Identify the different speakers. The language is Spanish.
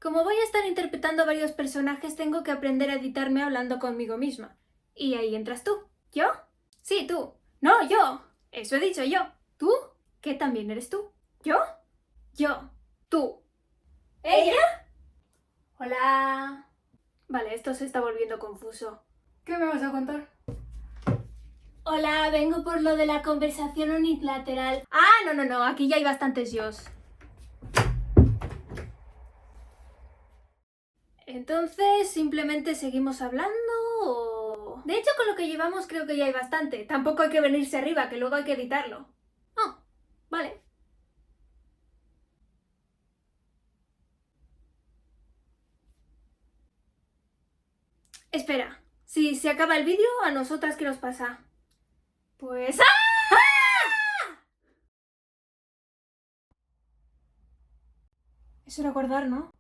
Speaker 1: Como voy a estar interpretando varios personajes, tengo que aprender a editarme hablando conmigo misma. Y ahí entras tú. ¿Yo? Sí, tú. No, yo. Eso he dicho yo. ¿Tú? ¿Qué también eres tú? ¿Yo? Yo. Tú. ¿Ella? Hola. Vale, esto se está volviendo confuso.
Speaker 2: ¿Qué me vas a contar?
Speaker 1: Hola, vengo por lo de la conversación unilateral. Ah, no, aquí ya hay bastantes yos. Entonces, ¿simplemente seguimos hablando o...? De hecho, con lo que llevamos creo que ya hay bastante. Tampoco hay que venirse arriba, que luego hay que editarlo. Ah, vale. Espera, si se acaba el vídeo, ¿a nosotras qué nos pasa? Pues... ¡Ah! Eso era guardar, ¿no?